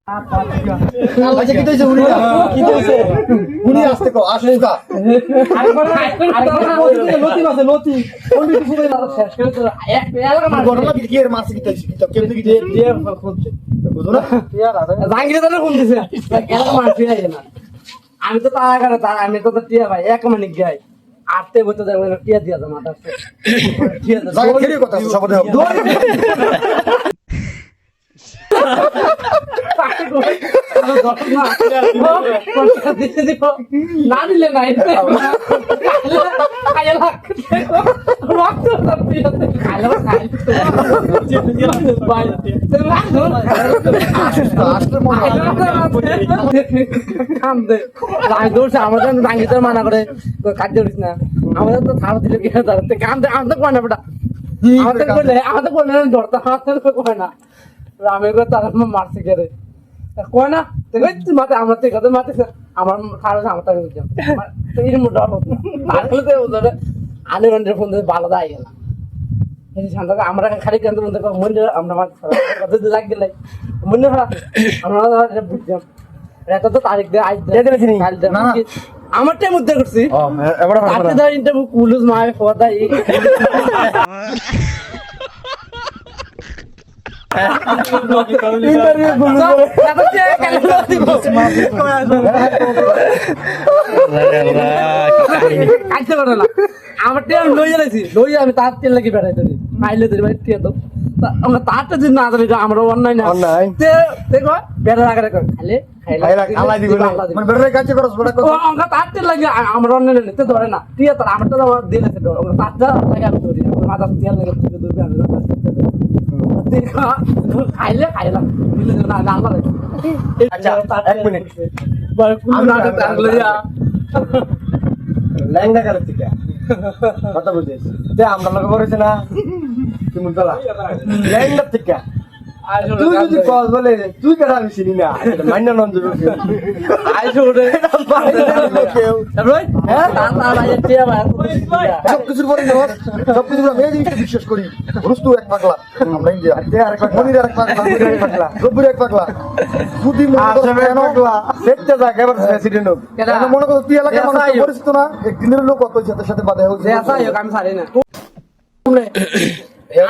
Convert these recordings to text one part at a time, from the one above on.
আচ্ছা কি হইছে উনি কি হইছে উনি আসতে কো আসুকা লতি আছে লতি কোন দিকে ফুলে শেষ করে তো এক এলাকা মার গরম লাগি কি এর মারছে কি হইছে কি তো কেমনে কি দিয়ে খুঁজছে বুঝো না ইয়ার জাঙ্গিরে তো কোন দিছে এলাকা মারছে না আমি তো তারা করে আমি তো টিয়া ভাই এক মিনিট যাই আটতে বলতে যাবে টিয়া দিয়া দাও মাথা টিয়া দাও জায়গা খেলি কথা সব দেব না দিলে নাই আমাদের রাঙ্গিতে মানা করে কাজ করিস না আমাদের তো থানা দিলে কি কাম আমাদের কয় না বেটা আমাদের বললে ধরতে আমাদের কয় না আমি তার মারছে গেলে কয় না মাথা আমরা থেকে মারতেছে আমার খারাপ আমার তাকে আনে ঘন্টার ফোন ভালো দায় গেল আমরা খালি কেন মনে আমরা লাগ গেলে মনে খারাপ আমরা বুঝলাম এটা তো তারিখ দিয়ে আজ আমার টাইম উদ্ধার করছি ইন্টারভিউ পুলিশ মায়ের খবর দেয় আমার তেল লই যাইছি লই আমি তার তেল লাগি বেড়াই ধরি মাইলে ধরি ভাই টিয়া তো আমরা তারটা যদি না ধরি আমরা অনলাইন অনলাইন দেখো বেড়া লাগা রাখো খাইলে খাইলা দিবে মানে বেড়া কাছে করছ বড় কথা আমরা তার তেল লাগি আমরা অনলাইন নিতে ধরে না টিয়া তো আমরা তো দিলেছে ধর আমরা তারটা লাগা ধরি মাথা তেল লাগা ধরি আমি খাইলে খাইলাম না না আচ্ছা এক মিনিট লেহেঙ্গা কার থেকে কথা বুঝিস আমরা লোক করেছে না তুমি বলা লেহেঙ্গা থেকে তুই যদি কল বলে তুই কেন আমি চিনি না মান্য নন্দ সবকিছুর পরে সবকিছুর আমি এই জিনিসটা বিশ্বাস করি রুস্তু এক পাগলা আমরা ইন্ডিয়া মনির এক পাগলা রব্বুর এক পাগলা দুটি দেখতে যাক এবার প্রেসিডেন্ট হোক মনে করো তুই এলাকার মানুষ পরিচিত না একদিনের লোক কত সাথে সাথে বাধা হচ্ছে আমি ছাড়ি না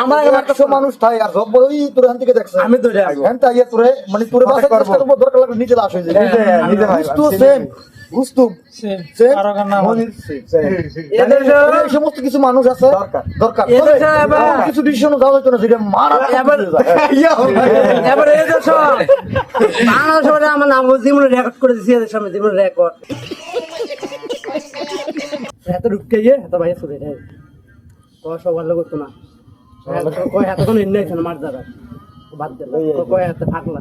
আমার একটা সব মানুষ থাকে আর সব ওই তোর এখান থেকে দেখছ আমি তো এখানটা ইয়ে তোরে মানে তোরে বাসা করব দরকার লাগলে নিচে লাশ হয়ে যায় নিজে ভাই তো সেম রুস্তুম সেম আর কার নাম এদের এই সমস্ত কিছু মানুষ আছে দরকার কিছু ডিসিশন দাও হতো না যেটা মারা এবার এই দেশ বাংলাদেশ বলে আমার নাম জীবন রেকর্ড করে দিয়েছে এদের সামনে জীবন রেকর্ড এত রুকতে গিয়ে এত ভাই শুনে যায় তো সব ভালো করতো না কয় হাতে কোনো ইন্নাই ছিল মার দাদা বাদ দিল কয় হাতে থাকলা